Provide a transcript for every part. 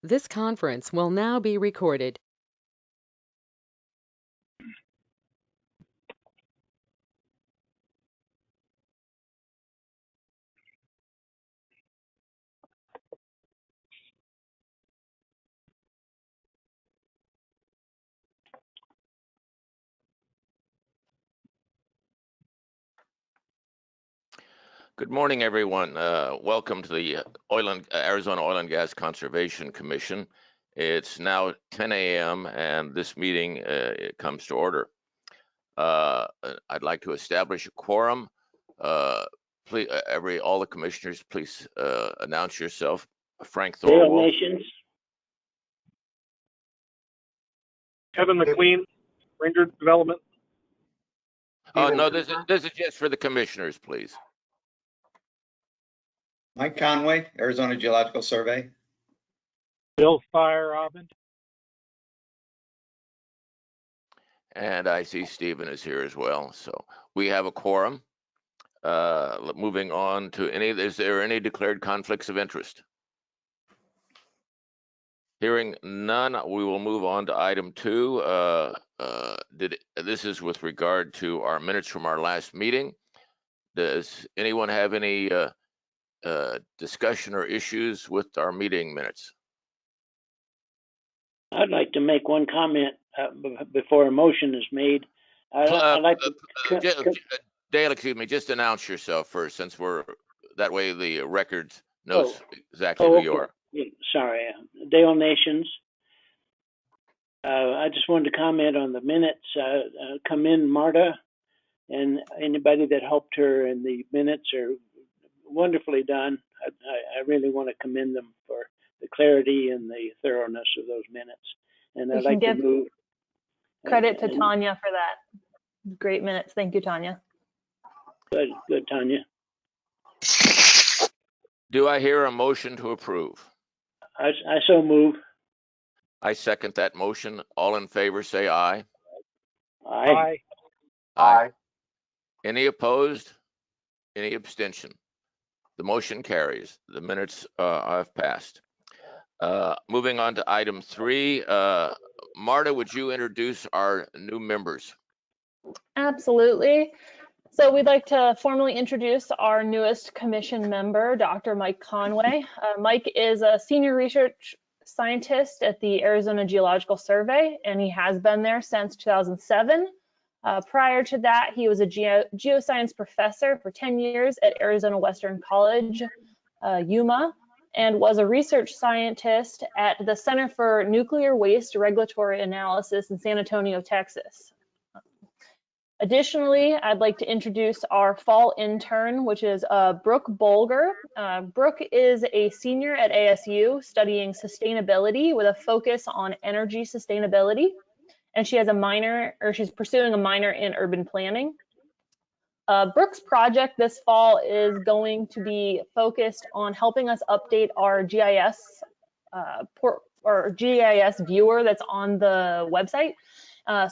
This conference will now be recorded. Good morning, everyone. Welcome to the Arizona Oil and Gas Conservation Commission. It's now 10 a.m. and this meeting comes to order. I'd like to establish a quorum. Please, all the commissioners, please announce yourself. Frank Thorwald. Nations. Kevin McLean, Ranger Development. Oh, no, this is just for the commissioners, please. Mike Conway, Arizona Geological Survey. Bill Fire Robin. And I see Stephen is here as well. So we have a quorum. Moving on to is there any declared conflicts of interest? Hearing none, we will move on to item 2. This is with regard to our minutes from our last meeting. Does anyone have any discussion or issues with our meeting minutes? I'd like to make one comment before a motion is made. I'd like to. Dale, excuse me, just announce yourself first, since that way the record knows exactly who you are. Sorry, Dale Nations. I just wanted to comment on the minutes. Commend Marta and anybody that helped her in the minutes are wonderfully done. I really want to commend them for the clarity and the thoroughness of those minutes. And I'd like to move credit to Tanya for that. Great minutes. Thank you, Tanya. Good, Tanya. Do I hear a motion to approve? I so move. I second that motion. All in favor, say aye. Aye. Aye. Any opposed? Any abstention? The motion carries. The minutes have passed. Moving on to item 3. Marta, would you introduce our new members? Absolutely. So we'd like to formally introduce our newest commission member, Dr. Mike Conway. Mike is a senior research scientist at the Arizona Geological Survey, and he has been there since 2007. Prior to that, he was a geoscience professor for 10 years at Arizona Western College, Yuma, and was a research scientist at the Center for Nuclear Waste Regulatory Analysis in San Antonio, Texas. Additionally, I'd like to introduce our fall intern, which is Brooke Bolger. Brooke is a senior at ASU studying sustainability with a focus on energy sustainability. And she has she's pursuing a minor in urban planning. Brooke's project this fall is going to be focused on helping us update our GIS GIS viewer that's on the website.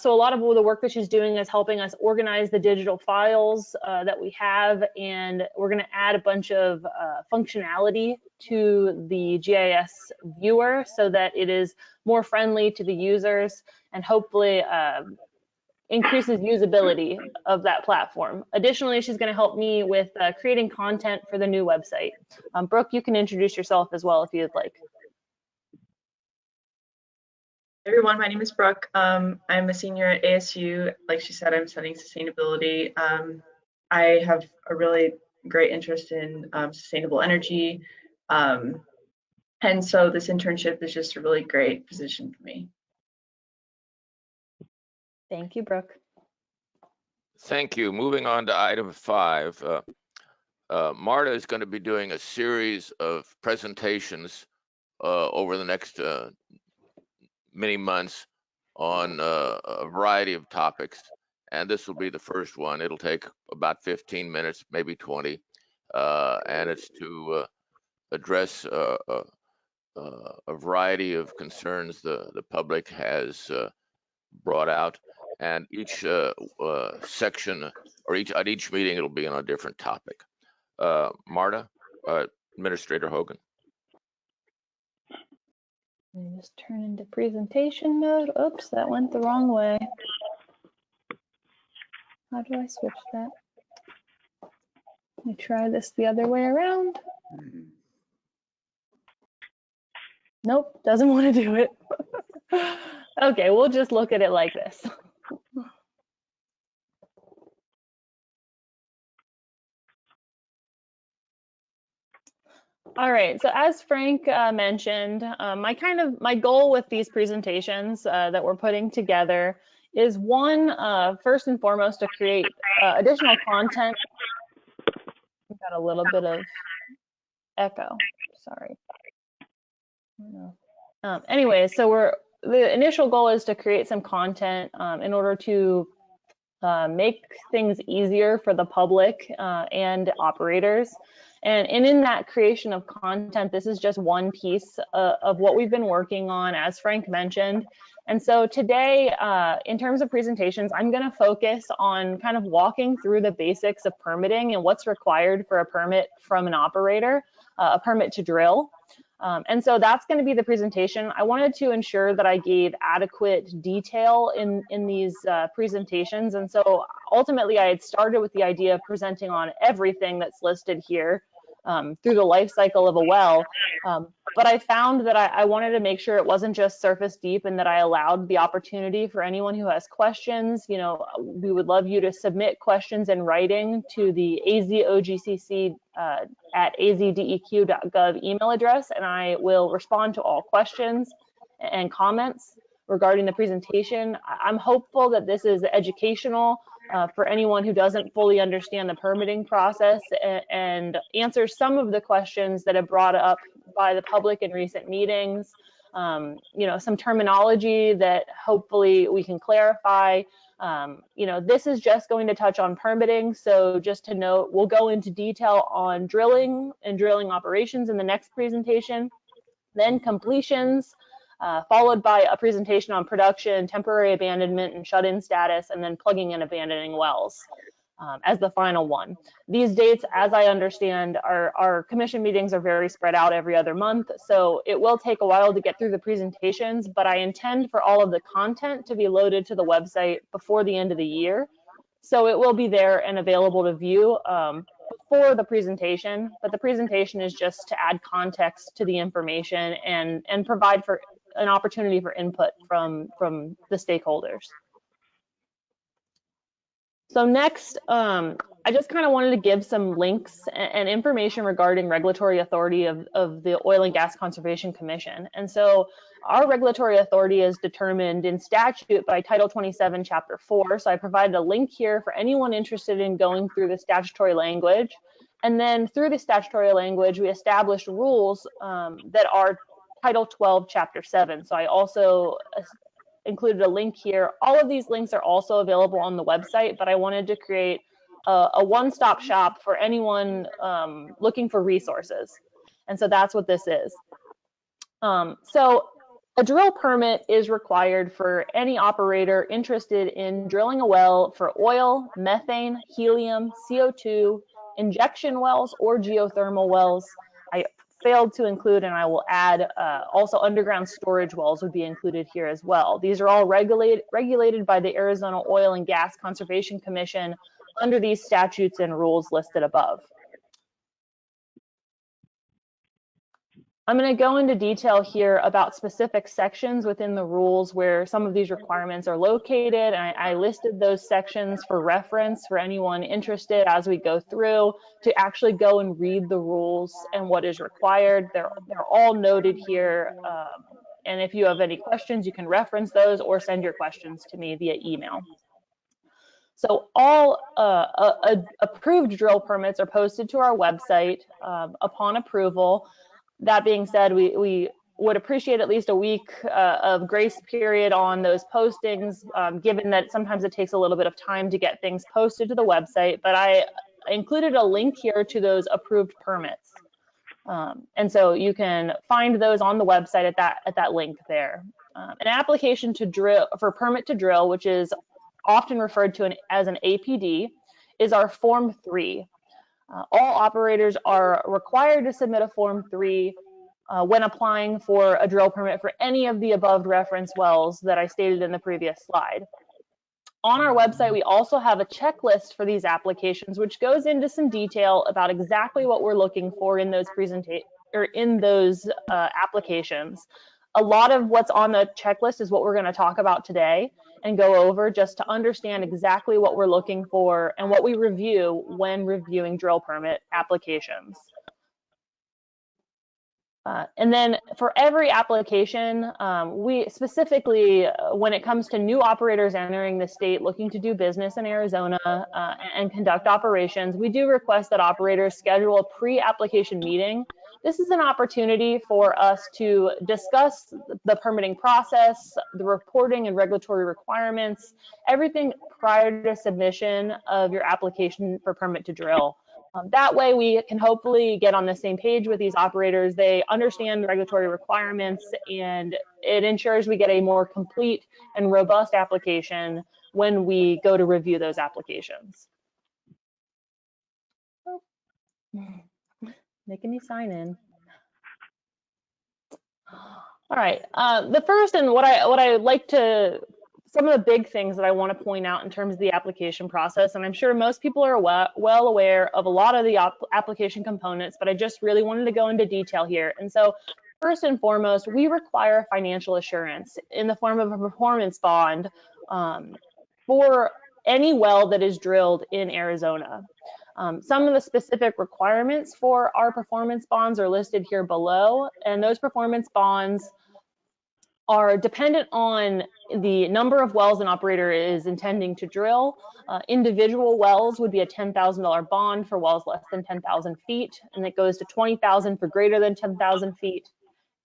So a lot of the work that she's doing is helping us organize the digital files that we have, and we're going to add a bunch of functionality to the GIS viewer so that it is more friendly to the users and hopefully increases usability of that platform. Additionally, she's going to help me with creating content for the new website. Brooke, you can introduce yourself as well if you'd like. Hey everyone, my name is Brooke. I'm a senior at ASU. Like she said, I'm studying sustainability. I have a really great interest in sustainable energy. And so this internship is just a really great position for me. Thank you, Brooke. Thank you. Moving on to item 5. Marta is going to be doing a series of presentations over the next many months on a variety of topics, and this will be the first one. It'll take about 15 minutes, maybe 20, and it's to address a variety of concerns the public has brought out, and each section or at each meeting it'll be on a different topic. Marta, Administrator Hogan. Let me just turn into presentation mode. Oops, that went the wrong way. How do I switch that? Let me try this the other way around. Nope, doesn't want to do it. Okay, we'll just look at it like this. All right, so as Frank mentioned, my goal with these presentations that we're putting together is one, first and foremost, to create additional content. We've got a little bit of echo, sorry. Anyway, so the initial goal is to create some content in order to make things easier for the public and operators. And in that creation of content, this is just one piece of what we've been working on, as Frank mentioned. And so today, in terms of presentations, I'm going to focus on kind of walking through the basics of permitting and what's required for a permit from an operator, a permit to drill. And so that's going to be the presentation. I wanted to ensure that I gave adequate detail in these presentations. And so ultimately, I had started with the idea of presenting on everything that's listed here through the life cycle of a well. But I found that I wanted to make sure it wasn't just surface deep and that I allowed the opportunity for anyone who has questions. You know, we would love you to submit questions in writing to the AZOGCC at azdeq.gov email address, and I will respond to all questions and comments regarding the presentation. I'm hopeful that this is educational for anyone who doesn't fully understand the permitting process and answers some of the questions that have brought up by the public in recent meetings. You know, some terminology that hopefully we can clarify. You know, this is just going to touch on permitting. So just to note, we'll go into detail on drilling and drilling operations in the next presentation, then completions, followed by a presentation on production, temporary abandonment and shut-in status, and then plugging and abandoning wells as the final one. These dates, as I understand, our commission meetings are very spread out every other month, so it will take a while to get through the presentations, but I intend for all of the content to be loaded to the website before the end of the year. So it will be there and available to view before the presentation, but the presentation is just to add context to the information and provide for an opportunity for input from the stakeholders. So next, I just kind of wanted to give some links and information regarding regulatory authority of the Oil and Gas Conservation Commission. And so our regulatory authority is determined in statute by Title 27, Chapter 4. So I provided a link here for anyone interested in going through the statutory language. And then through the statutory language, we established rules that are Title 12, Chapter 7. So I also included a link here. All of these links are also available on the website, but I wanted to create a one-stop shop for anyone looking for resources. And so that's what this is. So a drill permit is required for any operator interested in drilling a well for oil, methane, helium, CO2, injection wells, or geothermal wells. I failed to include, and I will add, also underground storage wells would be included here as well. These are all regulated by the Arizona Oil and Gas Conservation Commission under these statutes and rules listed above. I'm going to go into detail here about specific sections within the rules where some of these requirements are located. And I listed those sections for reference for anyone interested as we go through to actually go and read the rules and what is required. They're all noted here. And if you have any questions, you can reference those or send your questions to me via email. So all approved drill permits are posted to our website upon approval. That being said, we would appreciate at least a week of grace period on those postings, given that sometimes it takes a little bit of time to get things posted to the website. But I included a link here to those approved permits. And so you can find those on the website at that link there. An application to drill for permit to drill, which is often referred to as an APD, is our Form 3. All operators are required to submit a Form 3 when applying for a drill permit for any of the above referenced wells that I stated in the previous slide. On our website, we also have a checklist for these applications, which goes into some detail about exactly what we're looking for in those applications. A lot of what's on the checklist is what we're going to talk about today and go over, just to understand exactly what we're looking for and what we review when reviewing drill permit applications. And then for every application, we specifically, when it comes to new operators entering the state looking to do business in Arizona and conduct operations, we do request that operators schedule a pre-application meeting. This is an opportunity for us to discuss the permitting process, the reporting and regulatory requirements, everything prior to submission of your application for permit to drill. That way we can hopefully get on the same page with these operators. They understand the regulatory requirements, and it ensures we get a more complete and robust application when we go to review those applications. Making me sign in. All right, the first and what I like to, some of the big things that I want to point out in terms of the application process, and I'm sure most people are well aware of a lot of the application components, but I just really wanted to go into detail here. And so first and foremost, we require financial assurance in the form of a performance bond for any well that is drilled in Arizona. Some of the specific requirements for our performance bonds are listed here below, and those performance bonds are dependent on the number of wells an operator is intending to drill. Individual wells would be a $10,000 bond for wells less than 10,000 feet, and it goes to $20,000 for greater than 10,000 feet.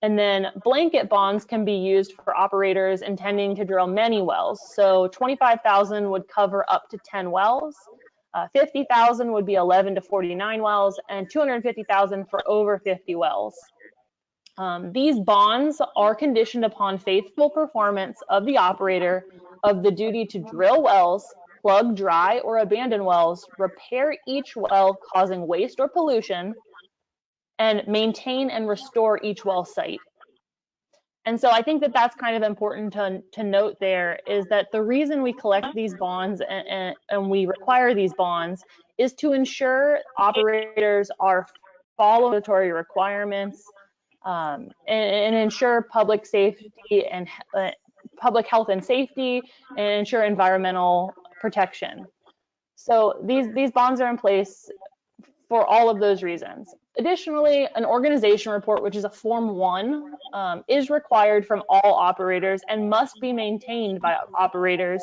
And then blanket bonds can be used for operators intending to drill many wells. So $25,000 would cover up to 10 wells. $50,000 would be 11 to 49 wells, and $250,000 for over 50 wells. These bonds are conditioned upon faithful performance of the operator of the duty to drill wells, plug dry or abandon wells, repair each well causing waste or pollution, and maintain and restore each well site. And so I think that that's kind of important to note there, is that the reason we collect these bonds and we require these bonds is to ensure operators are following regulatory requirements, and ensure public safety and public health and safety, and ensure environmental protection. So these bonds are in place for all of those reasons. Additionally, an organization report, which is a Form 1, is required from all operators and must be maintained by operators.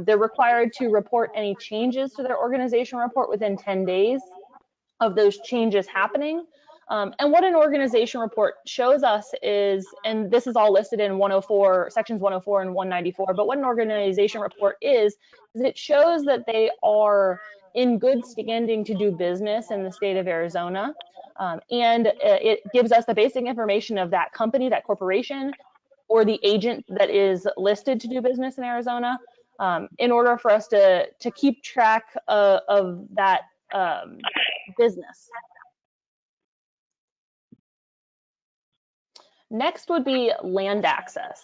They're required to report any changes to their organization report within 10 days of those changes happening. And what an organization report shows us is, and this is all listed in 104, sections 104 and 194, but what an organization report is it shows that they are in good standing to do business in the state of Arizona. And it gives us the basic information of that company, that corporation, or the agent that is listed to do business in Arizona, in order for us to keep track of that business. Next would be land access.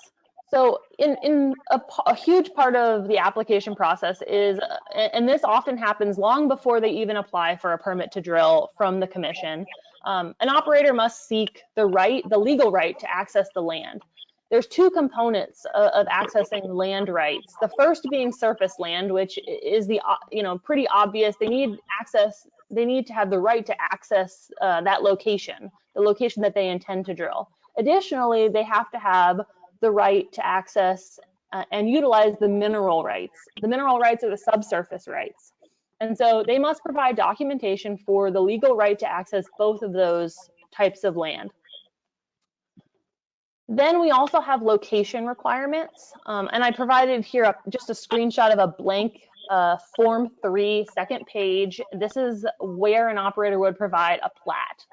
So in a huge part of the application process is, and this often happens long before they even apply for a permit to drill from the commission, an operator must seek the legal right to access the land. There's two components of accessing land rights. The first being surface land, which is the pretty obvious. They need access. They need to have the right to access that location, the location that they intend to drill. Additionally, they have to have the right to access and utilize the mineral rights. The mineral rights are the subsurface rights. And so they must provide documentation for the legal right to access both of those types of land. Then we also have location requirements. And I provided here just a screenshot of a blank Form 3 second page. This is where an operator would provide a plat.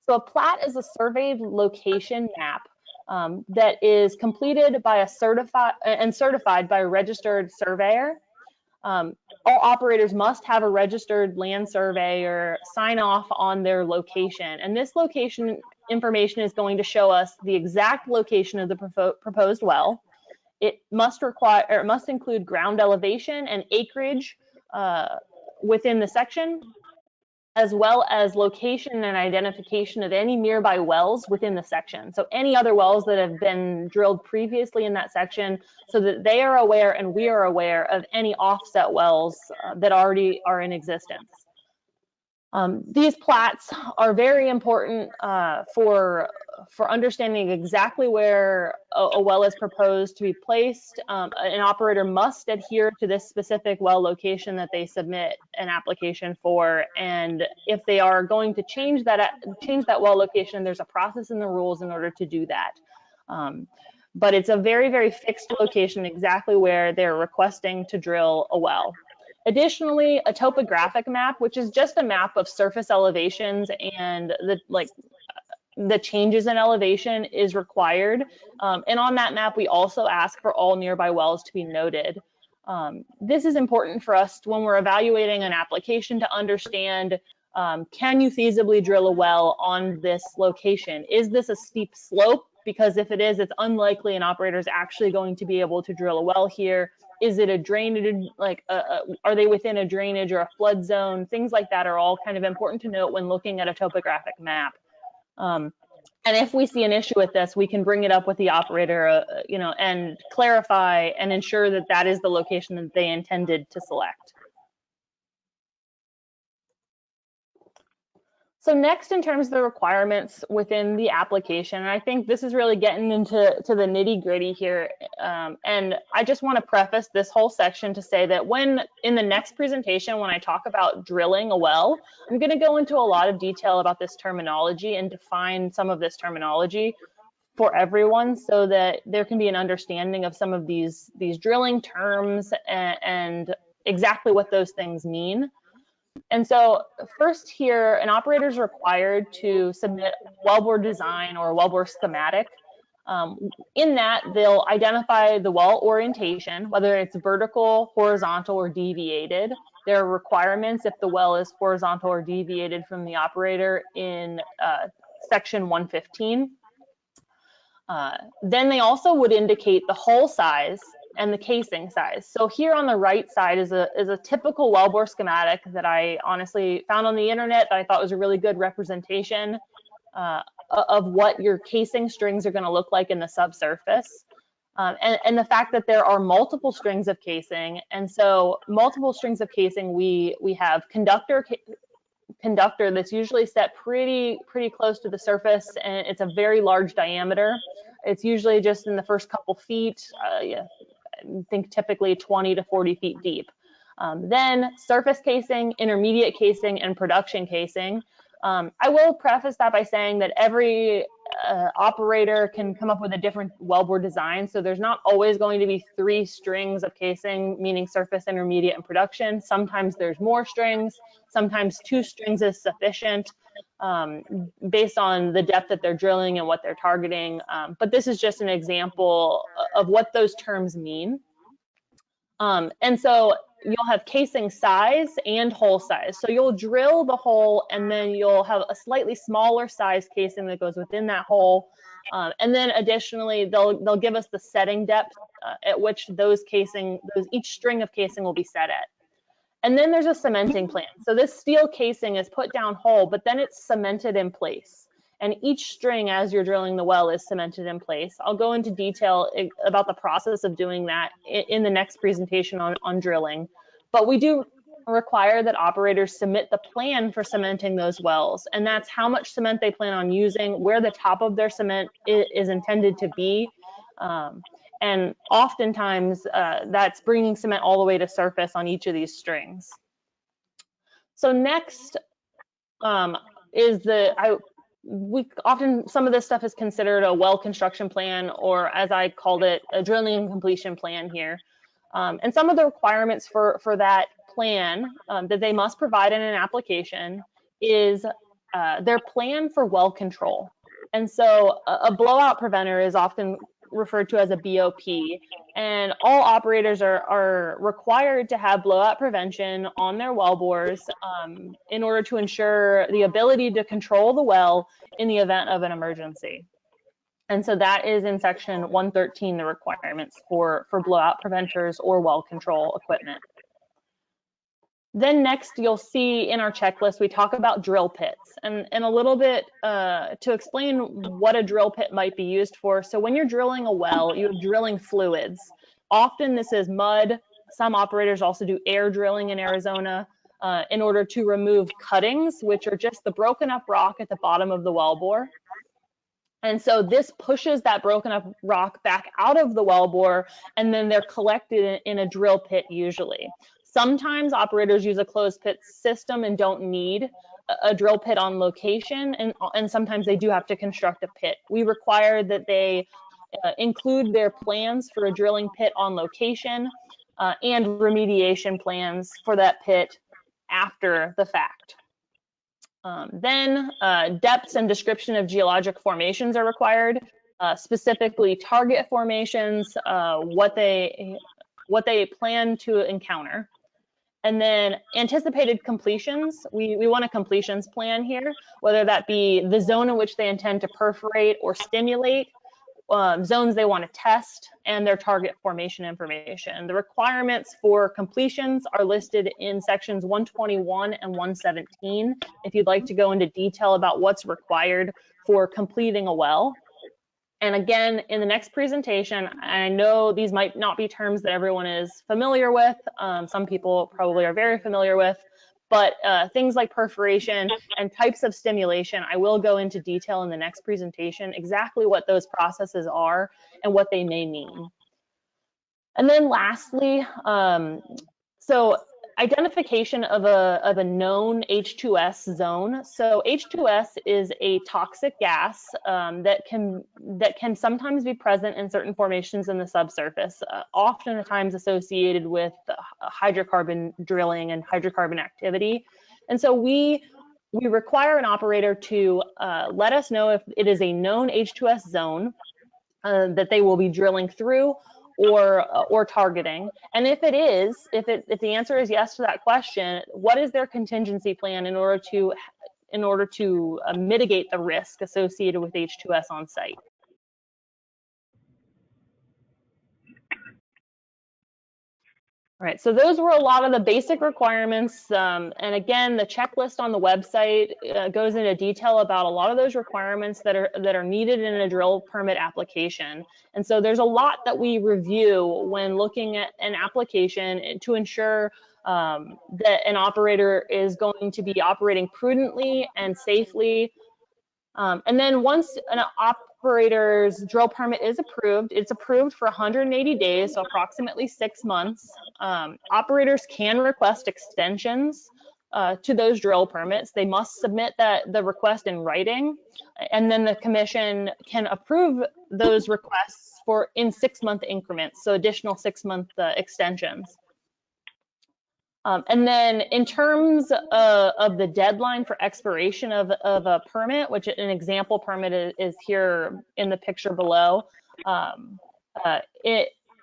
So a plat is a surveyed location map that is completed by a certified by a registered surveyor. All operators must have a registered land surveyor sign off on their location, and this location information is going to show us the exact location of the proposed well. It must include ground elevation and acreage within the section, as well as location and identification of any nearby wells within the section. So any other wells that have been drilled previously in that section, so that they are aware and we are aware of any offset wells that already are in existence. These plats are very important for understanding exactly where a well is proposed to be placed. An operator must adhere to this specific well location that they submit an application for, and if they are going to change that well location, there's a process in the rules in order to do that. But it's a very, very fixed location, exactly where they're requesting to drill a well. Additionally, a topographic map, which is just a map of surface elevations and the changes in elevation, is required. And on that map, we also ask for all nearby wells to be noted. This is important for us when we're evaluating an application to understand, can you feasibly drill a well on this location? Is this a steep slope? Because if it is, it's unlikely an operator is actually going to be able to drill a well here. Is it a drainage, are they within a drainage or a flood zone? Things like that are all kind of important to note when looking at a topographic map. And if we see an issue with this, we can bring it up with the operator, and clarify and ensure that that is the location that they intended to select. So next, in terms of the requirements within the application, and I think this is really getting into the nitty-gritty here, and I just want to preface this whole section to say that in the next presentation, when I talk about drilling a well, I'm going to go into a lot of detail about this terminology and define some of this terminology for everyone, so that there can be an understanding of some of these drilling terms and exactly what those things mean. And so first here, an operator is required to submit wellbore design or wellbore schematic. In that, they'll identify the well orientation, whether it's vertical, horizontal, or deviated. There are requirements if the well is horizontal or deviated from the operator in section 115. Then they also would indicate the hole size and the casing size. So here on the right side is a typical wellbore schematic that I honestly found on the internet that I thought was a really good representation of what your casing strings are going to look like in the subsurface. And the fact that there are multiple strings of casing, and so multiple strings of casing, we have conductor that's usually set pretty close to the surface, and it's a very large diameter. It's usually just in the first couple feet. I think typically 20 to 40 feet deep. Then surface casing, intermediate casing, and production casing. I will preface that by saying that every operator can come up with a different wellbore design. So there's not always going to be 3 strings of casing, meaning surface, intermediate, and production. Sometimes there's more strings. Sometimes 2 strings is sufficient based on the depth that they're drilling and what they're targeting. But this is just an example of what those terms mean. And so you'll have casing size and hole size. So you'll drill the hole, and then you'll have a slightly smaller size casing that goes within that hole. And then additionally, they'll give us the setting depth at which each string of casing will be set at. And then there's a cementing plan. So this steel casing is put down whole, but then it's cemented in place. And each string, as you're drilling the well, is cemented in place. I'll go into detail about the process of doing that in the next presentation on drilling. But we do require that operators submit the plan for cementing those wells. And that's how much cement they plan on using, where the top of their cement is intended to be. And oftentimes that's bringing cement all the way to surface on each of these strings. So next is some of this stuff is considered a well construction plan, or as I called it, a drilling and completion plan here. And some of the requirements for that plan that they must provide in an application is their plan for well control. And so a blowout preventer is often referred to as a BOP, and all operators are required to have blowout prevention on their well bores in order to ensure the ability to control the well in the event of an emergency. And so that is in section 113, the requirements for blowout preventers or well control equipment. Then next, you'll see in our checklist, we talk about drill pits and a little bit to explain what a drill pit might be used for. So when you're drilling a well, you're drilling fluids. Often this is mud. Some operators also do air drilling in Arizona in order to remove cuttings, which are just the broken up rock at the bottom of the well bore. And so this pushes that broken up rock back out of the well bore, and then they're collected in a drill pit usually. Sometimes operators use a closed pit system and don't need a drill pit on location, and sometimes they do have to construct a pit. We require that they include their plans for a drilling pit on location and remediation plans for that pit after the fact. Then depths and description of geologic formations are required, specifically target formations, what they plan to encounter. And then anticipated completions, we want a completions plan here, whether that be the zone in which they intend to perforate or stimulate, zones they want to test, and their target formation information. The requirements for completions are listed in sections 121 and 117 if you'd like to go into detail about what's required for completing a well. And again, in the next presentation, I know these might not be terms that everyone is familiar with. Some people probably are very familiar with, but things like perforation and types of stimulation, I will go into detail in the next presentation, exactly what those processes are and what they may mean. And then lastly, so identification of a known H2S zone. So H2S is a toxic gas that can sometimes be present in certain formations in the subsurface, oftentimes associated with hydrocarbon drilling and hydrocarbon activity. And so we require an operator to let us know if it is a known H2S zone that they will be drilling through or targeting. And if it is, if the answer is yes to that question, what is their contingency plan in order to mitigate the risk associated with H2S on site? All right, so those were a lot of the basic requirements. And again, the checklist on the website goes into detail about a lot of those requirements that are needed in a drill permit application. And so there's a lot that we review when looking at an application to ensure that an operator is going to be operating prudently and safely. And then once an operator's drill permit is approved, it's approved for 180 days, so approximately 6 months. Operators can request extensions to those drill permits. They must submit the request in writing, and then the commission can approve those requests in 6-month increments, so additional 6-month extensions. And then in terms of the deadline for expiration of a permit, which an example permit is here in the picture below,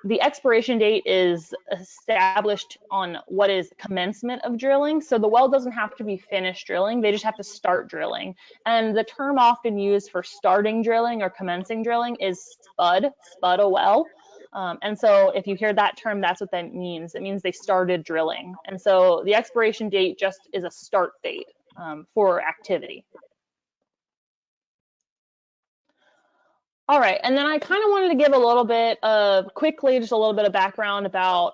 the expiration date is established on what is commencement of drilling. So the well doesn't have to be finished drilling, they just have to start drilling. And the term often used for starting drilling or commencing drilling is spud a well. And so if you hear that term, that's what that means. It means they started drilling. And so the expiration date just is a start date for activity. All right, and then I kind of wanted to give a little bit of, quickly, just a little bit of background about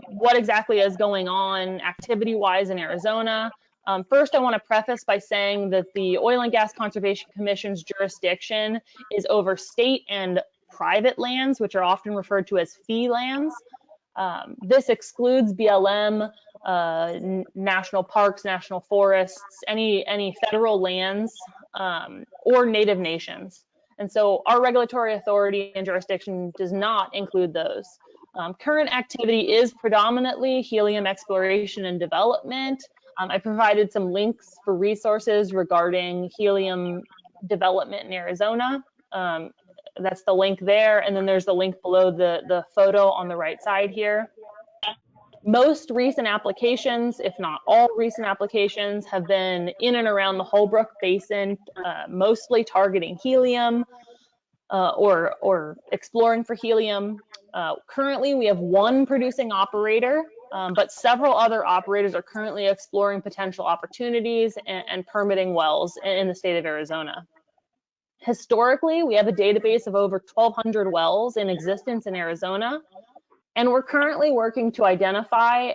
what exactly is going on activity-wise in Arizona. First, I want to preface by saying that the Oil and Gas Conservation Commission's jurisdiction is over state and private lands, which are often referred to as fee lands. This excludes BLM, national parks, national forests, any federal lands, or native nations. And so our regulatory authority and jurisdiction does not include those. Current activity is predominantly helium exploration and development. I provided some links for resources regarding helium development in Arizona. That's the link there, and then there's the link below the photo on the right side here. Most recent applications, if not all recent applications, have been in and around the Holbrook Basin, mostly targeting helium or exploring for helium. Currently, we have one producing operator, but several other operators are currently exploring potential opportunities and permitting wells in the state of Arizona. Historically, we have a database of over 1,200 wells in existence in Arizona, and we're currently working to identify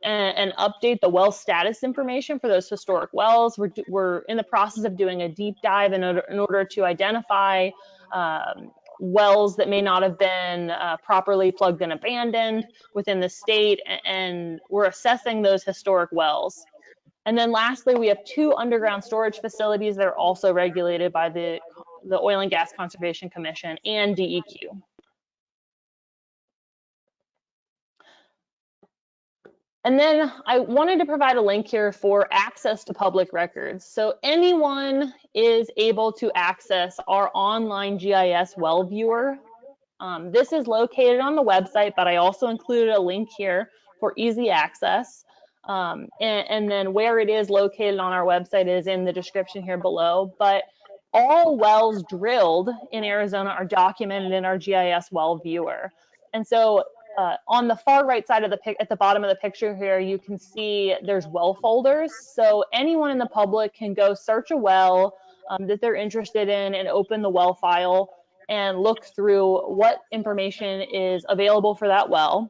and update the well status information for those historic wells. We're in the process of doing a deep dive in order to identify wells that may not have been properly plugged and abandoned within the state, and we're assessing those historic wells. And then lastly, we have 2 underground storage facilities that are also regulated by the Oil and Gas Conservation Commission and DEQ. And then I wanted to provide a link here for access to public records. So anyone is able to access our online GIS well viewer. This is located on the website, but I also included a link here for easy access. And then where it is located on our website is in the description here below. But all wells drilled in Arizona are documented in our GIS well viewer. And so on the far right side of at the bottom of the picture here, you can see there's well folders. So anyone in the public can go search a well that they're interested in and open the well file and look through what information is available for that well.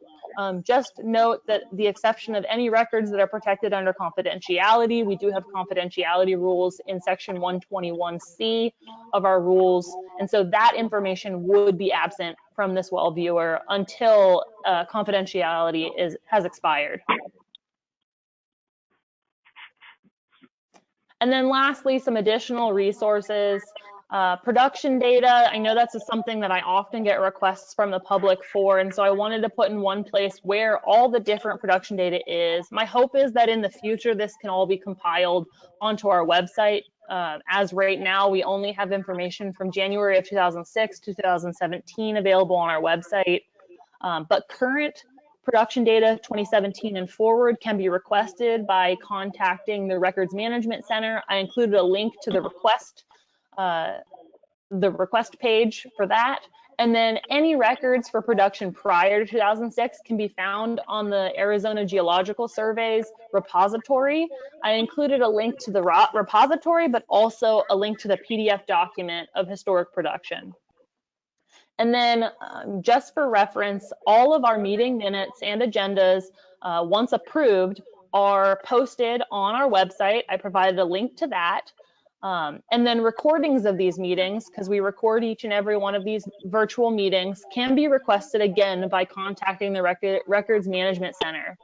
Just note that the exception of any records that are protected under confidentiality, we do have confidentiality rules in section 121C of our rules. And so that information would be absent from this well viewer until confidentiality has expired. And then lastly, some additional resources. Production data, I know that's something that I often get requests from the public for, and so I wanted to put in one place where all the different production data is. My hope is that in the future, this can all be compiled onto our website. As right now, we only have information from January of 2006 to 2017 available on our website, but current production data 2017 and forward can be requested by contacting the Records Management Center. I included a link to the request page for that. And then any records for production prior to 2006 can be found on the Arizona Geological Survey's repository. I included a link to the repository, but also a link to the PDF document of historic production. And then just for reference, all of our meeting minutes and agendas, once approved, are posted on our website. I provided a link to that. And then recordings of these meetings, because we record each and every one of these virtual meetings, can be requested again by contacting the Records Management Center.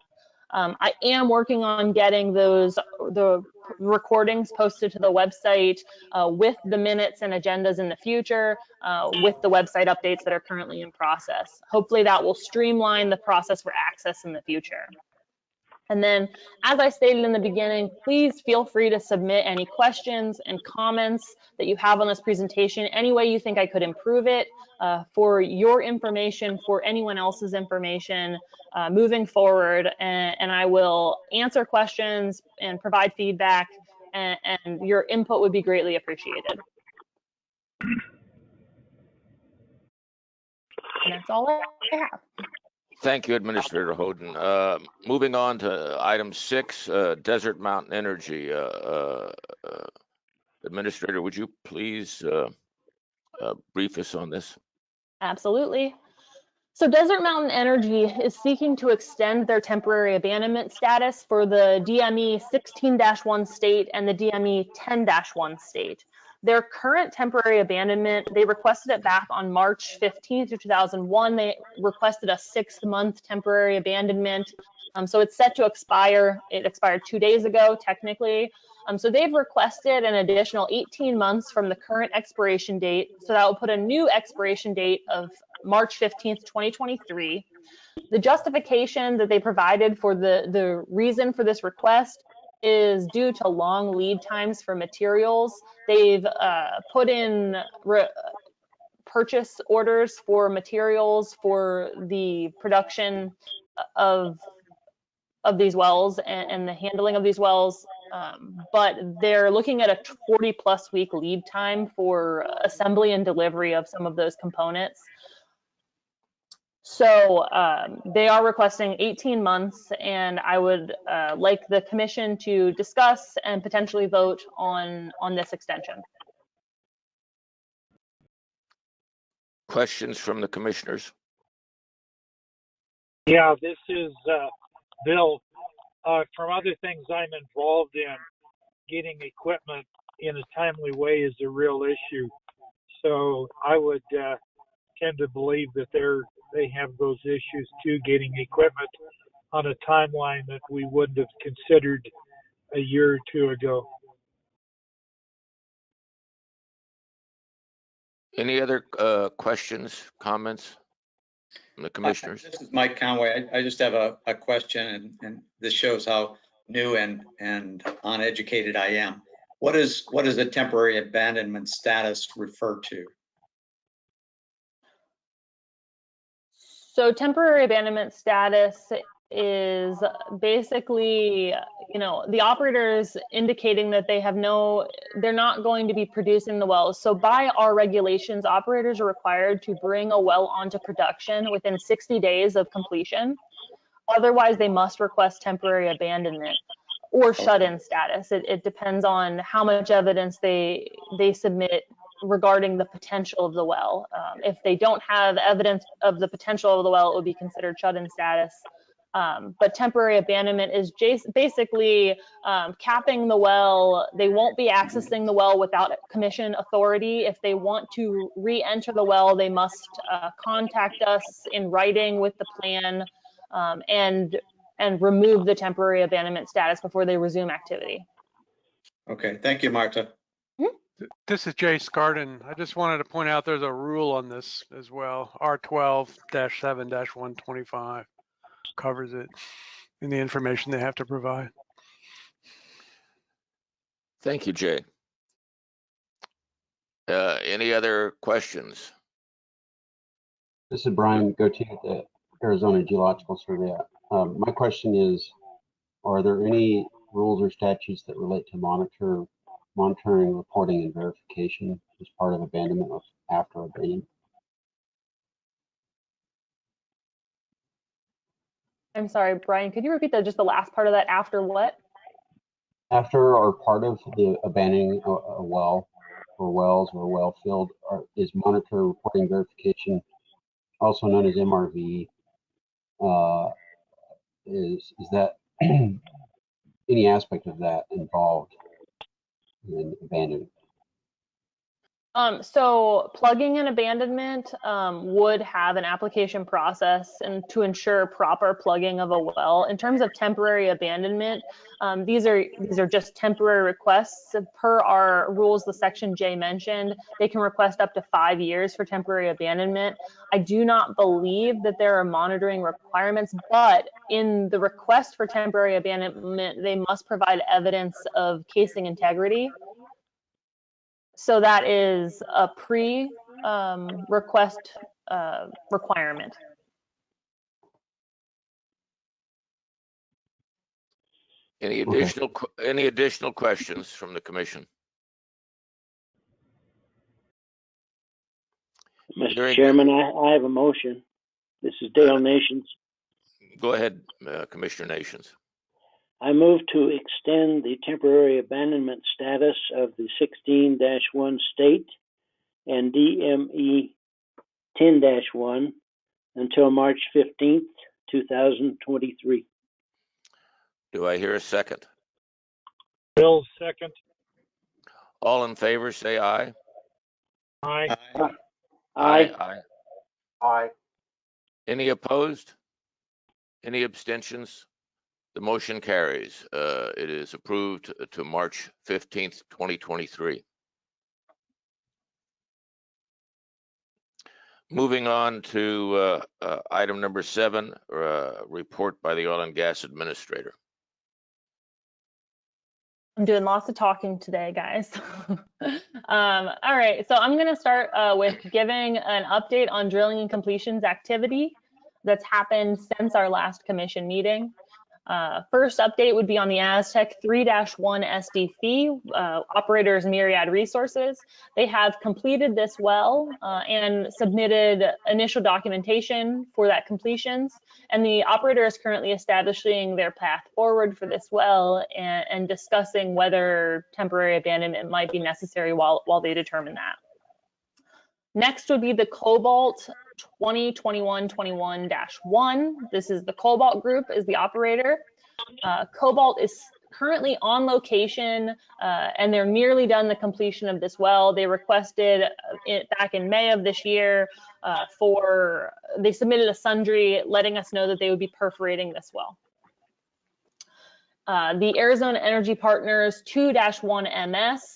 I am working on getting the recordings posted to the website with the minutes and agendas in the future, with the website updates that are currently in process. Hopefully that will streamline the process for access in the future. And then, as I stated in the beginning, please feel free to submit any questions and comments that you have on this presentation, any way you think I could improve it for your information, for anyone else's information moving forward. And I will answer questions and provide feedback, and your input would be greatly appreciated. And that's all I have. Thank you, Administrator Hoden. Moving on to item 6, Desert Mountain Energy. Administrator, would you please brief us on this? Absolutely. So Desert Mountain Energy is seeking to extend their temporary abandonment status for the DME 16-1 state and the DME 10-1 state. Their current temporary abandonment, they requested it back on March 15th of 2001. They requested a 6-month temporary abandonment. So it's set to expire. It expired 2 days ago, technically. So they've requested an additional 18 months from the current expiration date. So that will put a new expiration date of March 15th, 2023. The justification that they provided for the reason for this request is due to long lead times for materials. They've put in purchase orders for materials for the production of these wells and the handling of these wells, but they're looking at a 40+ week lead time for assembly and delivery of some of those components. So they are requesting 18 months, and I would like the commission to discuss and potentially vote on this extension. Questions from the commissioners? Yeah, this is Bill. From other things I'm involved in, getting equipment in a timely way is a real issue. So I would tend to believe that they have those issues too, getting equipment on a timeline that we wouldn't have considered a year or two ago. Any other questions, comments from the commissioners? This is Mike Conway. I just have a question, and this shows how new and uneducated I am. What does the temporary abandonment status refer to? So temporary abandonment status is basically, the operators indicating that they're not going to be producing the wells. So by our regulations, operators are required to bring a well onto production within 60 days of completion. Otherwise, they must request temporary abandonment or shut-in status. It depends on how much evidence they submit regarding the potential of the well. If they don't have evidence of the potential of the well, it would be considered shut-in status. But temporary abandonment is basically capping the well. They won't be accessing the well without commission authority. If they want to re-enter the well, they must contact us in writing with the plan and remove the temporary abandonment status before they resume activity. Okay, thank you, Marta. This is Jay Scarden. I just wanted to point out there's a rule on this as well. R12-7-125 covers it in the information they have to provide. Thank you, Jay. Any other questions? This is Brian Goatee at the Arizona Geological Survey. My question is, are there any rules or statutes that relate to monitoring, reporting, and verification as part of abandonment or after abandonment? I'm sorry, Brian, could you repeat just the last part of that? After what? After or part of the abandoning a well or wells or a well field is monitor, reporting, verification, also known as MRV. Is that any aspect of that involved in abandonment? So plugging and abandonment would have an application process and to ensure proper plugging of a well. In terms of temporary abandonment, these are just temporary requests. Per our rules, the section J mentioned, they can request up to 5 years for temporary abandonment. I do not believe that there are monitoring requirements, but in the request for temporary abandonment, they must provide evidence of casing integrity. So that is a pre-request requirement. Any additional questions from the commission? Mr. Chairman, I have a motion. This is Dale Nations. Go ahead, Commissioner Nations. I move to extend the temporary abandonment status of the 16-1 state and DME 10-1 until March 15th, 2023. Do I hear a second? Bill, second. All in favor, say aye. Aye. Aye. Aye. Aye. Any opposed? Any abstentions? The motion carries. It is approved to March 15th, 2023. Moving on to item number 7, report by the Oil and Gas Administrator. I'm doing lots of talking today, guys. All right, so I'm going to start with giving an update on drilling and completions activity that's happened since our last commission meeting. First update would be on the Aztec 3-1 SDC, operators Myriad Resources. They have completed this well and submitted initial documentation for that completions. And the operator is currently establishing their path forward for this well and discussing whether temporary abandonment might be necessary while they determine that. Next would be the Cobalt 2021-21-1. This is the Cobalt group is the operator. Cobalt is currently on location and they're nearly done the completion of this well. They requested it back in May of this year they submitted a sundry letting us know that they would be perforating this well. The Arizona Energy Partners 2-1 MS.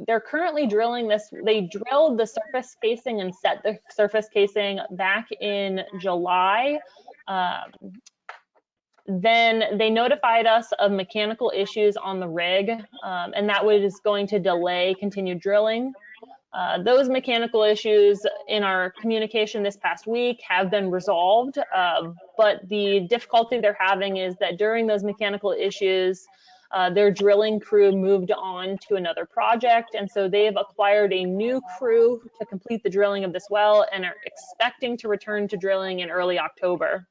They're currently drilling this. They drilled the surface casing and set the surface casing back in July. Then they notified us of mechanical issues on the rig, and that was going to delay continued drilling. Those mechanical issues in our communication this past week have been resolved, but the difficulty they're having is that during those mechanical issues, their drilling crew moved on to another project, and so they've acquired a new crew to complete the drilling of this well and are expecting to return to drilling in early October.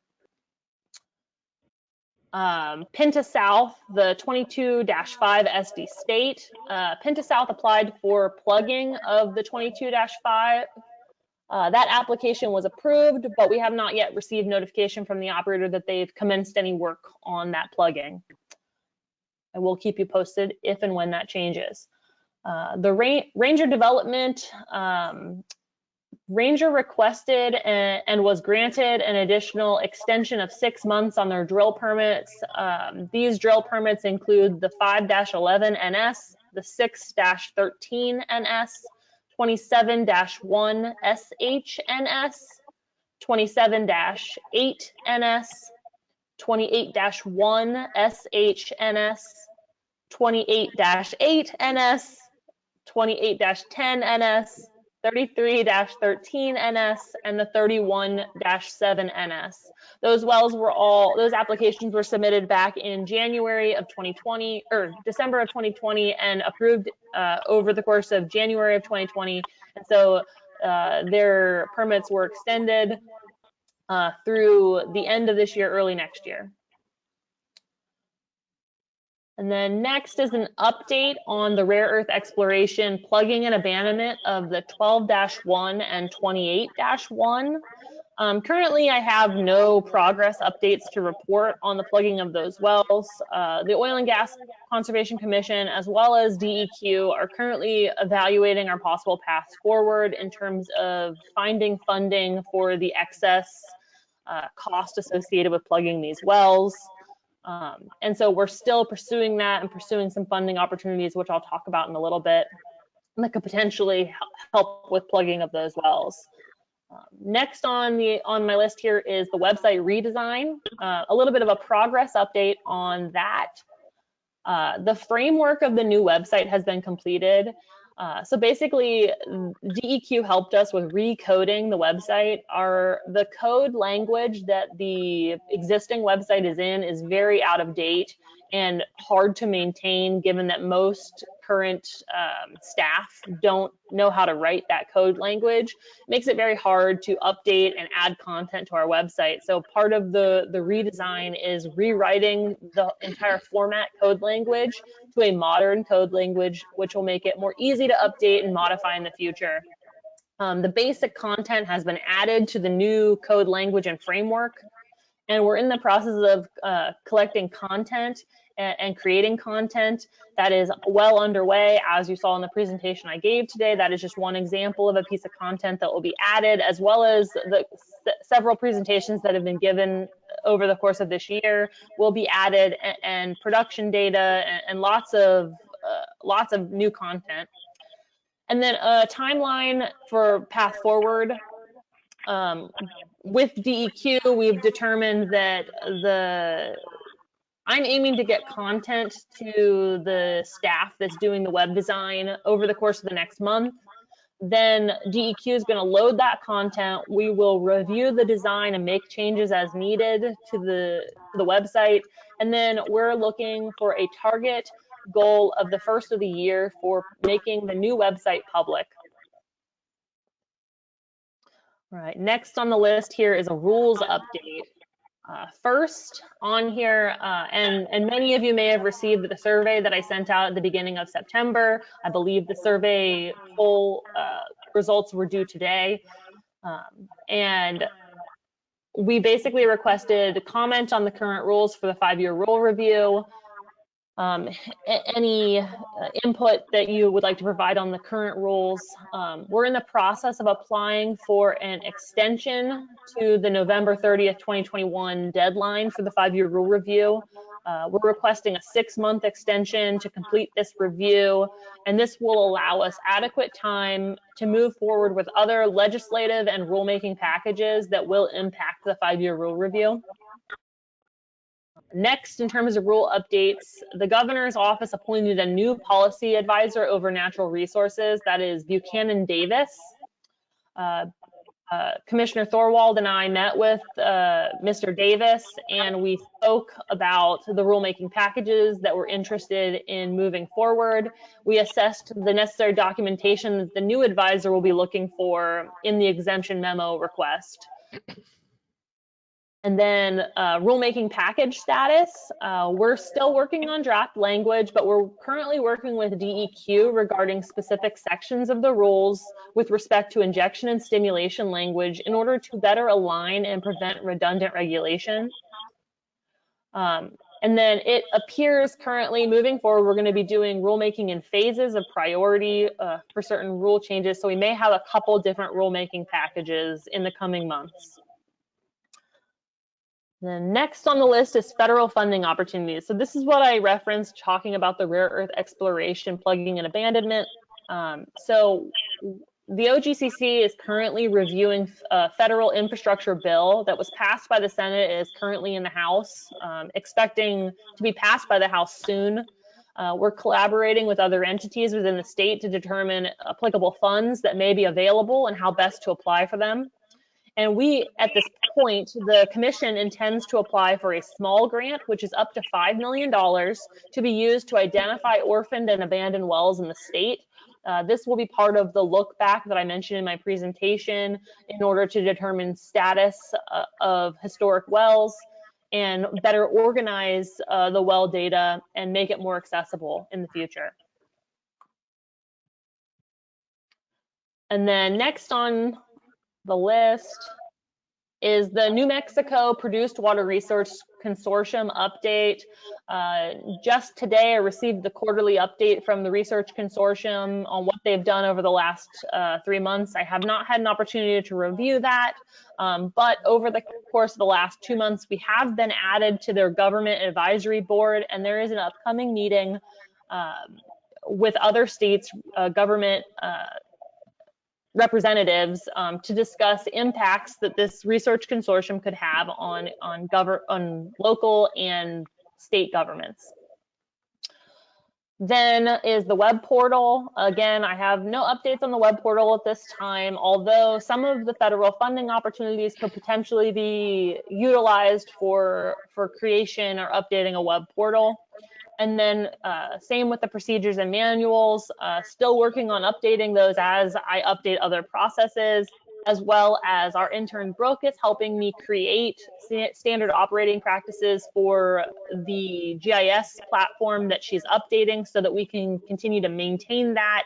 Pinta South, the 22-5 SD State. Pinta South applied for plugging of the 22-5. That application was approved, but we have not yet received notification from the operator that they've commenced any work on that plugging. I will keep you posted if and when that changes. The Ranger development, Ranger requested and was granted an additional extension of 6 months on their drill permits. These drill permits include the 5-11 NS, the 6-13 NS, 27-1 SHNS, 27-8 NS, 28-1 SHNS, 28-8 NS, 28-10 NS, 33-13 NS, and the 31-7 NS. Those applications were submitted back in January of 2020 or December of 2020 and approved over the course of January of 2020. And so their permits were extended through the end of this year, early next year. And then next is an update on the rare earth exploration, plugging and abandonment of the 12-1 and 28-1. Currently, I have no progress updates to report on the plugging of those wells. The Oil and Gas Conservation Commission, as well as DEQ, are currently evaluating our possible paths forward in terms of finding funding for the excess cost associated with plugging these wells. And so we're still pursuing that and pursuing some funding opportunities, which I'll talk about in a little bit, that could potentially help with plugging of those wells. Next on my list here is the website redesign. A little bit of a progress update on that. The framework of the new website has been completed. So basically, DEQ helped us with recoding the website. The code language that the existing website is in is very out of date and hard to maintain, given that most current staff don't know how to write that code language. It makes it very hard to update and add content to our website. So part of the redesign is rewriting the entire format code language to a modern code language, which will make it more easy to update and modify in the future. The basic content has been added to the new code language and framework, and we're in the process of collecting content and creating content. That is well underway. As you saw in the presentation I gave today, that is just one example of a piece of content that will be added, as well as the several presentations that have been given over the course of this year will be added, and production data and lots of new content. And then a timeline for path forward. With DEQ, we've determined that I'm aiming to get content to the staff that's doing the web design over the course of the next month. Then DEQ is going to load that content. We will review the design and make changes as needed to the website. And then we're looking for a target goal of the first of the year for making the new website public. All right, next on the list here is a rules update. First on here, and many of you may have received the survey that I sent out at the beginning of September. I believe the survey poll results were due today. And we basically requested comment on the current rules for the 5-year rule review. Any input that you would like to provide on the current rules. We're in the process of applying for an extension to the November 30th, 2021 deadline for the 5-year rule review. We're requesting a 6-month extension to complete this review, and this will allow us adequate time to move forward with other legislative and rulemaking packages that will impact the 5-year rule review. Next, in terms of rule updates, the governor's office appointed a new policy advisor over natural resources, that is Buchanan Davis. Commissioner Thorwald and I met with Mr. Davis, and we spoke about the rulemaking packages that we're interested in moving forward. We assessed the necessary documentation that the new advisor will be looking for in the exemption memo request. And then rulemaking package status, we're still working on draft language, but we're currently working with DEQ regarding specific sections of the rules with respect to injection and stimulation language in order to better align and prevent redundant regulation. And then it appears currently moving forward, we're going to be doing rulemaking in phases of priority for certain rule changes. So we may have a couple different rulemaking packages in the coming months. Then next on the list is federal funding opportunities. So this is what I referenced talking about the rare earth exploration, plugging and abandonment. So the OGCC is currently reviewing a federal infrastructure bill that was passed by the Senate, is currently in the House, expecting to be passed by the House soon. We're collaborating with other entities within the state to determine applicable funds that may be available and how best to apply for them. And we, at this point, the commission intends to apply for a small grant, which is up to $5 million, to be used to identify orphaned and abandoned wells in the state. This will be part of the look back that I mentioned in my presentation in order to determine status of historic wells and better organize the well data and make it more accessible in the future. And then next on the list is the New Mexico Produced Water Research Consortium update. Just today, I received the quarterly update from the Research Consortium on what they've done over the last 3 months. I have not had an opportunity to review that, but over the course of the last 2 months, we have been added to their government advisory board, and there is an upcoming meeting with other states' government representatives to discuss impacts that this research consortium could have on local and state governments. Then is the web portal. Again, I have no updates on the web portal at this time, although some of the federal funding opportunities could potentially be utilized for creation or updating a web portal. And then same with the procedures and manuals, still working on updating those as I update other processes, as well as our intern Brooke is helping me create standard operating practices for the GIS platform that she's updating so that we can continue to maintain that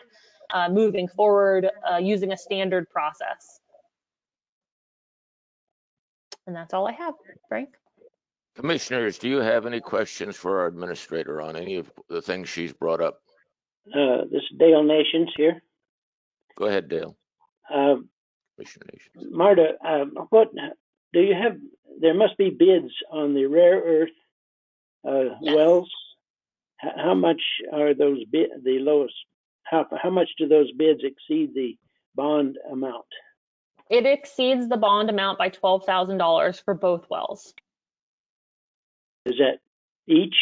moving forward using a standard process. And that's all I have, Frank. Commissioners, do you have any questions for our administrator on any of the things she's brought up? This is Dale Nations here. Go ahead, Dale. Commissioner Nations. Marta, what do you have? There must be bids on the rare earth Yes. wells. How much are those the lowest? How much do those bids exceed the bond amount? It exceeds the bond amount by $12,000 for both wells. Is that each?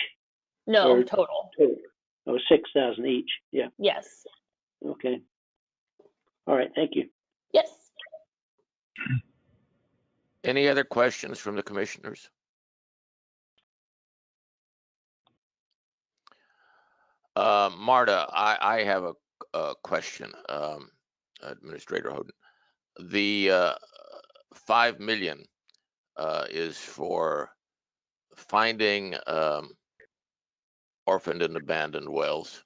No, Or total. Total. Oh, 6,000 each. Yeah. Yes. Okay. All right, thank you. Yes. Any other questions from the commissioners? Marta, I have a question, Administrator Hoden. The 5 million is for finding orphaned and abandoned wells.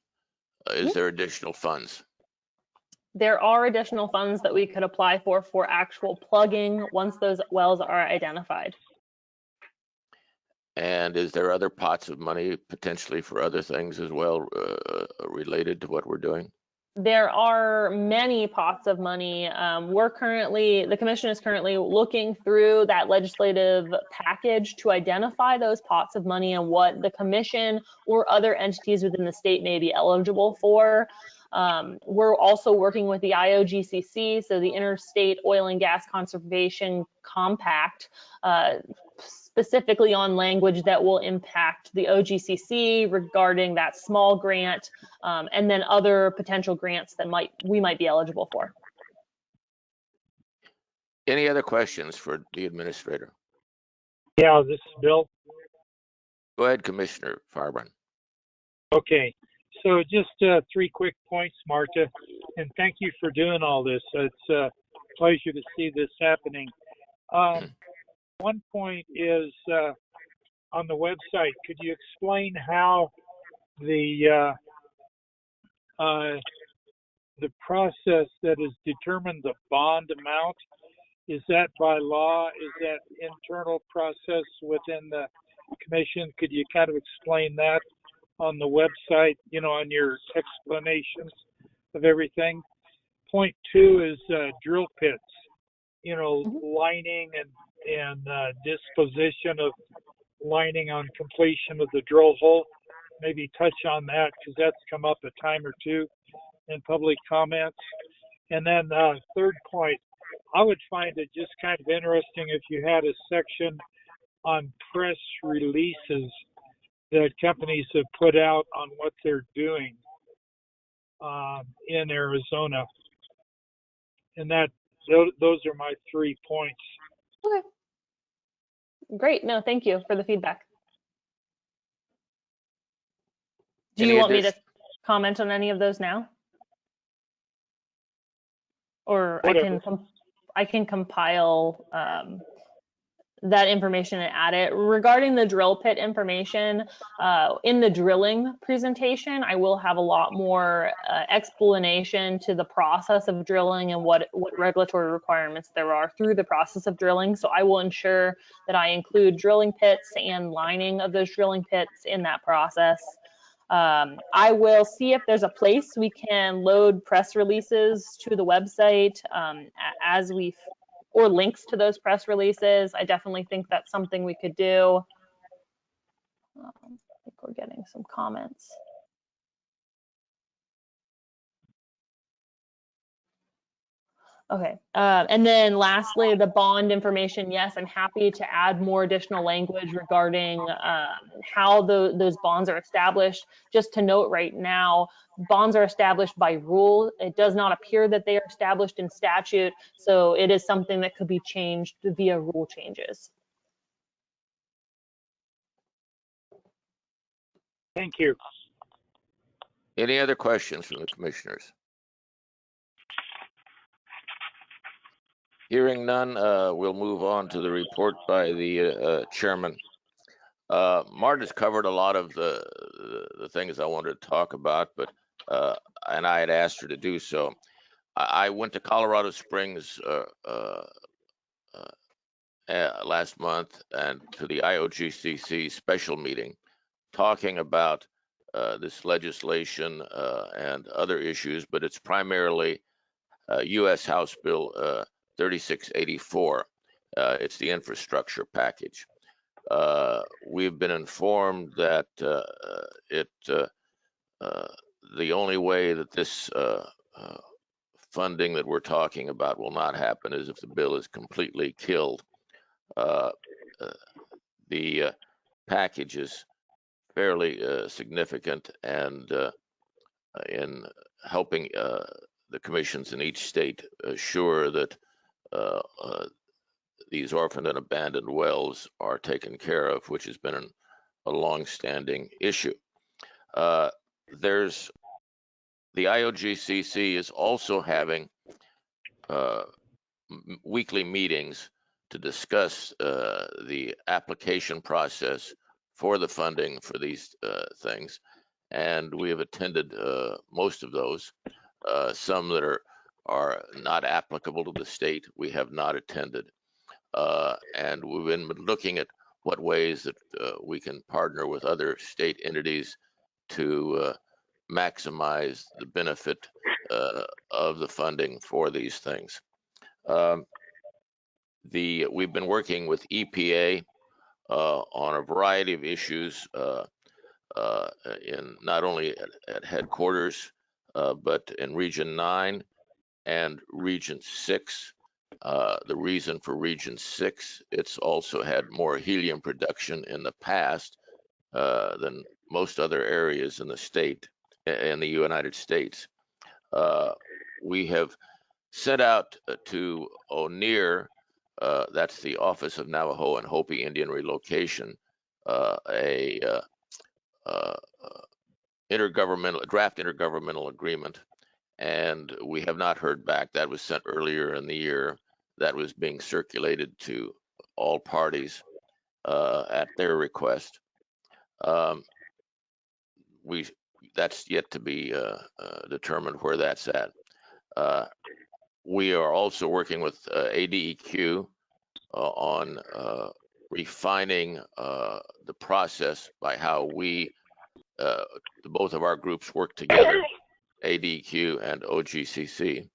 Is there additional funds? There are additional funds that we could apply for actual plugging once those wells are identified. And is there other pots of money potentially for other things as well related to what we're doing? There are many pots of money. The commission is currently looking through that legislative package to identify those pots of money and what the commission or other entities within the state may be eligible for. We're also working with the AZOGCC, so the Interstate Oil and Gas Conservation Compact, specifically on language that will impact the OGCC regarding that small grant, and then other potential grants that we might be eligible for. Any other questions for the administrator? Yeah, this is Bill. Go ahead, Commissioner Farburn. Okay, so just 3 quick points, Marta, and thank you for doing all this. It's a pleasure to see this happening. One point is on the website. Could you explain how the process that has determined the bond amount, is that by law? Is that internal process within the commission? Could you kind of explain that on the website, on your explanations of everything? Point 2 is drill pits, lining and disposition of lining on completion of the drill hole. Maybe touch on that because that's come up a time or two in public comments. And then third point, I would find it just kind of interesting if you had a section on press releases that companies have put out on what they're doing in Arizona. And those are my 3 points. Okay. Great. No, thank you for the feedback. Do you want me to comment on any of those now? Or I can compile that information and add it. Regarding the drill pit information, in the drilling presentation, I will have a lot more explanation to the process of drilling and what regulatory requirements there are through the process of drilling. So I will ensure that I include drilling pits and lining of those drilling pits in that process. I will see if there's a place we can load press releases to the website or links to those press releases. I definitely think that's something we could do. I think we're getting some comments. Okay, and then lastly, the bond information. Yes, I'm happy to add more additional language regarding how those bonds are established. Just to note right now, bonds are established by rule. It does not appear that they are established in statute, so it is something that could be changed via rule changes. Thank you. Any other questions from the commissioners? Hearing none, we'll move on to the report by the chairman. Martin's covered a lot of the things I wanted to talk about, but and I had asked her to do so. I went to Colorado Springs last month and to the AZOGCC special meeting, talking about this legislation and other issues, but it's primarily U.S. House Bill 3684. It's the infrastructure package. We've been informed that the only way that this funding that we're talking about will not happen is if the bill is completely killed. The package is fairly significant and in helping the commissions in each state assure that these orphaned and abandoned wells are taken care of, which has been a long-standing issue. There's the AZOGCC is also having weekly meetings to discuss the application process for the funding for these things, and we have attended most of those. Some that are not applicable to the state, we have not attended, and we've been looking at what ways that we can partner with other state entities to maximize the benefit of the funding for these things. We've been working with EPA on a variety of issues in not only at headquarters, but in Region 9 and Region 6. The reason for Region 6, it's also had more helium production in the past than most other areas in the state, in the United States. We have sent out to ONER, that's the Office of Navajo and Hopi Indian Relocation, a draft intergovernmental agreement, and we have not heard back. That was sent earlier in the year. That was being circulated to all parties at their request. That's yet to be determined where that's at. We are also working with ADEQ on refining the process by how both of our groups work together, ADEQ and OGCC,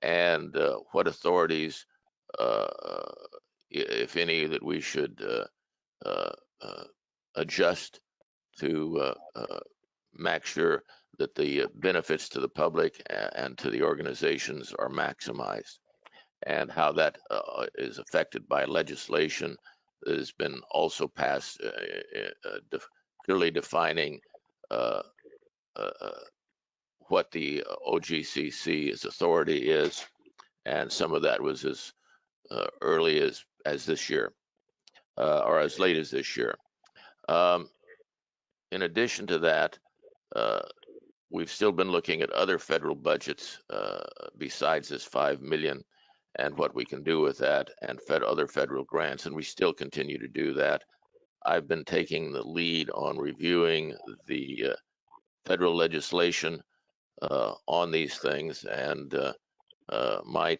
and what authorities, if any, that we should adjust to make sure that the benefits to the public and to the organizations are maximized, and how that is affected by legislation that has been also passed, clearly defining what the OGCC's authority is, and some of that was as early as this year, or as late as this year. In addition to that, we've still been looking at other federal budgets besides this $5 million and what we can do with that, and other federal grants, and we still continue to do that. I've been taking the lead on reviewing the federal legislation on these things, and my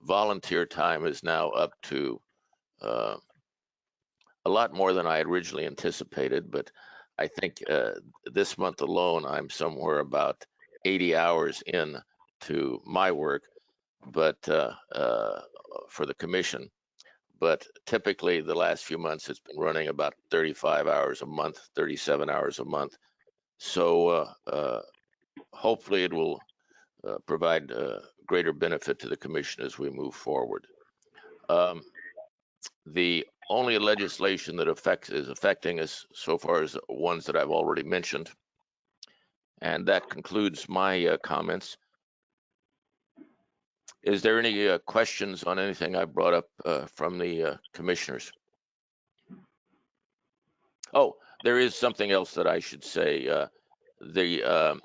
volunteer time is now up to a lot more than I had originally anticipated, but I think this month alone, I'm somewhere about 80 hours in to my work, but for the commission. But typically the last few months, it's been running about 35 hours a month, 37 hours a month. So hopefully it will provide greater benefit to the commission as we move forward. The only legislation that is affecting us so far is ones that I've already mentioned. And that concludes my comments. Is there any questions on anything I brought up from the commissioners? Oh, there is something else that I should say. The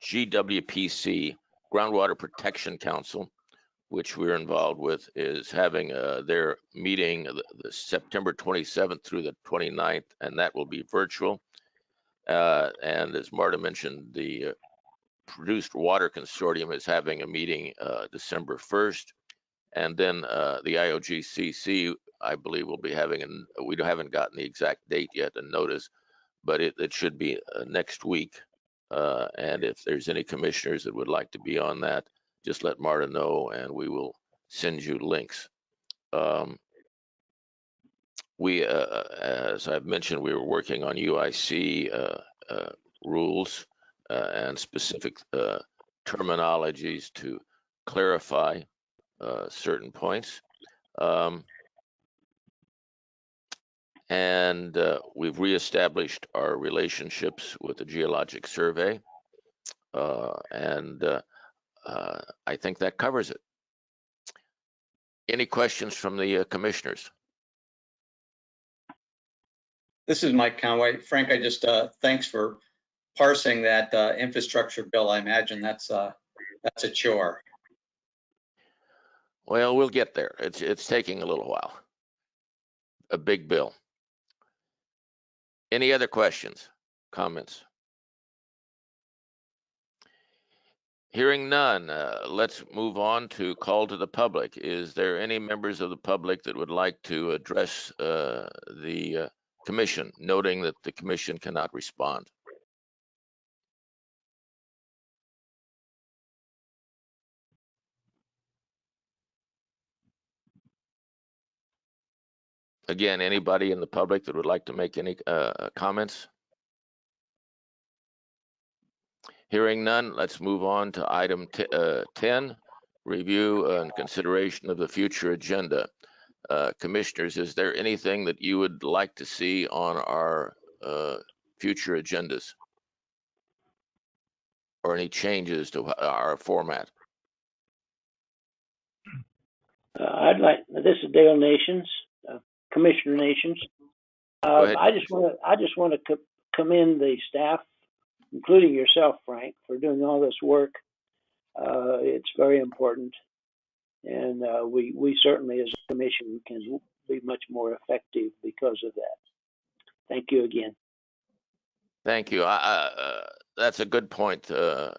GWPC, Groundwater Protection Council, which we're involved with, is having their meeting the September 27th through the 29th, and that will be virtual. And as Marta mentioned, the Produced Water Consortium is having a meeting December 1st. And then the AZOGCC, I believe, will be having, we haven't gotten the exact date yet and notice, but it should be next week. And if there's any commissioners that would like to be on that, just let Marta know and we will send you links. As I've mentioned, we were working on UIC rules and specific terminologies to clarify certain points. And we've reestablished our relationships with the Geologic Survey. I think that covers it. Any questions from the commissioners? This is Mike Conway. Frank, I just thanks for parsing that infrastructure bill. I imagine that's a chore. Well, we'll get there. It's taking a little while. A big bill. Any other questions, comments? Hearing none, let's move on to call to the public. Is there any members of the public that would like to address the commission, noting that the commission cannot respond? Again, anybody in the public that would like to make any comments? Hearing none, let's move on to item 10, review and consideration of the future agenda. Commissioners, is there anything that you would like to see on our future agendas? Or any changes to our format? I'd like, this is Dale Nations, Commissioner Nations. Go ahead. I just want to commend the staff, including yourself, Frank, for doing all this work. It's very important, and we certainly, as a commission, can be much more effective because of that. Thank you again. Thank you. That's a good point,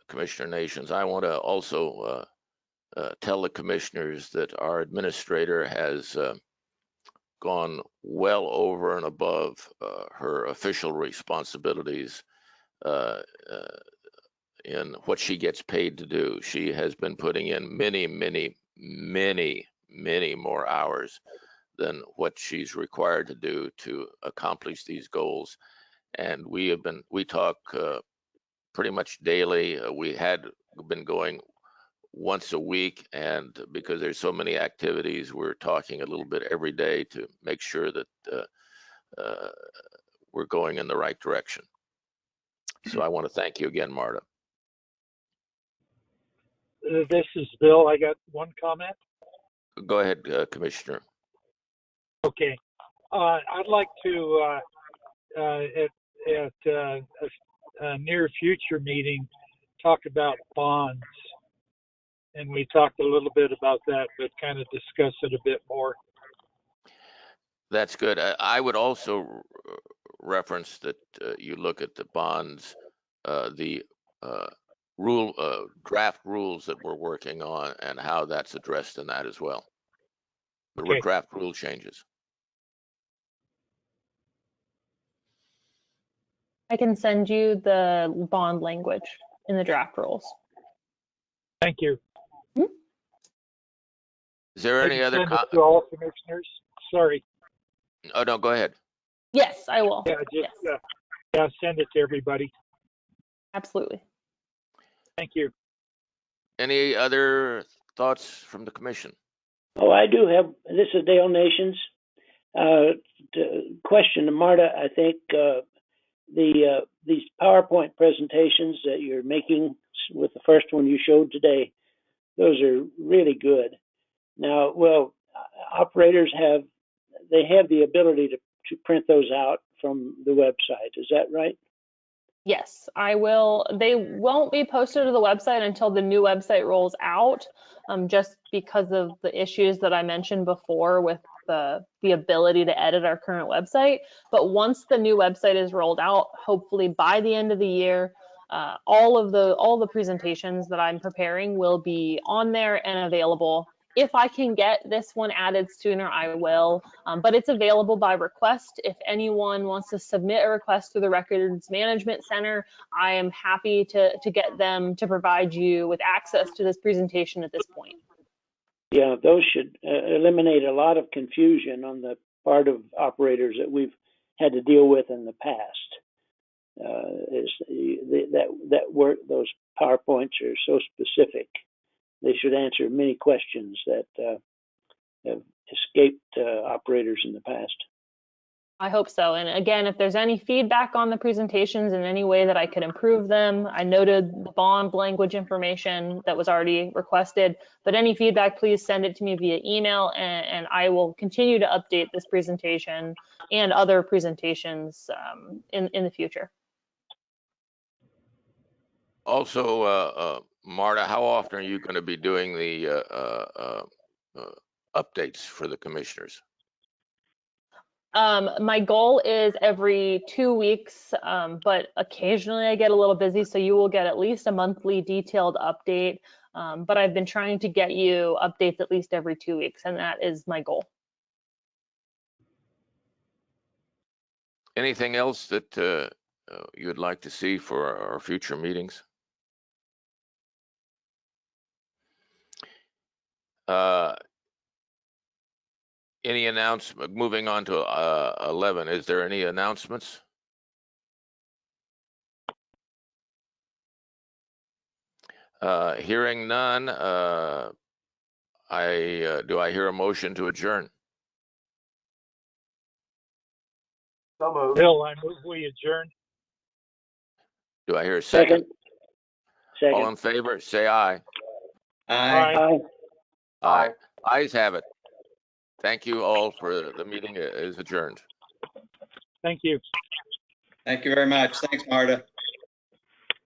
Commissioner Nations. I want to also tell the commissioners that our administrator has gone well over and above her official responsibilities in what she gets paid to do. She has been putting in many more hours than what she's required to do to accomplish these goals. And we talk pretty much daily. We had been going once a week, and because there's so many activities, we're talking a little bit every day to make sure that we're going in the right direction. So I want to thank you again, Marta. This is Bill. I got one comment. Go ahead, Commissioner. Okay. I'd like to, at a near future meeting, talk about bonds. And we talked a little bit about that, but kind of discuss it a bit more. That's good. I would also reference that you look at the bonds, the draft rules that we're working on and how that's addressed in that as well. The Okay. draft rule changes. I can send you the bond language in the draft rules. Thank you. Is there any other comment to all commissioners? Sorry. Oh, no, go ahead. Yes, I will. Yeah, just yes. Send it to everybody. Absolutely. Thank you. Any other thoughts from the commission? Oh, I do have. This is Dale Nations. Question to Marta. I think these PowerPoint presentations that you're making with the first one you showed today, those are really good. Now, well, operators have the ability to print those out from the website. Is that right? Yes, I will. They won't be posted to the website until the new website rolls out, just because of the issues that I mentioned before with the ability to edit our current website. But once the new website is rolled out, hopefully by the end of the year, all the presentations that I'm preparing will be on there and available. If I can get this one added sooner, I will, but it's available by request. If anyone wants to submit a request through the Records Management Center, I am happy to get them to provide you with access to this presentation at this point. Yeah, those should eliminate a lot of confusion on the part of operators that we've had to deal with in the past. That work, those PowerPoints are so specific. They should answer many questions that have escaped operators in the past. I hope so. And again, if there's any feedback on the presentations in any way that I could improve them, I noted the bond language information that was already requested, but any feedback, please send it to me via email, and I will continue to update this presentation and other presentations in the future. Also, Marta, how often are you going to be doing the updates for the commissioners? My goal is every 2 weeks, but occasionally I get a little busy, so you will get at least a monthly detailed update. But I've been trying to get you updates at least every 2 weeks, and that is my goal. Anything else that you'd like to see for our future meetings? Any announcement? Moving on to 11, is there any announcements? Hearing none, do I hear a motion to adjourn? So moved. Bill, I move we adjourn. Do I hear a second? Second. All in favor, say aye. Aye. Aye. Ayes have it. Thank you all for the meeting is adjourned. Thank you. Thank you very much. Thanks, Marta.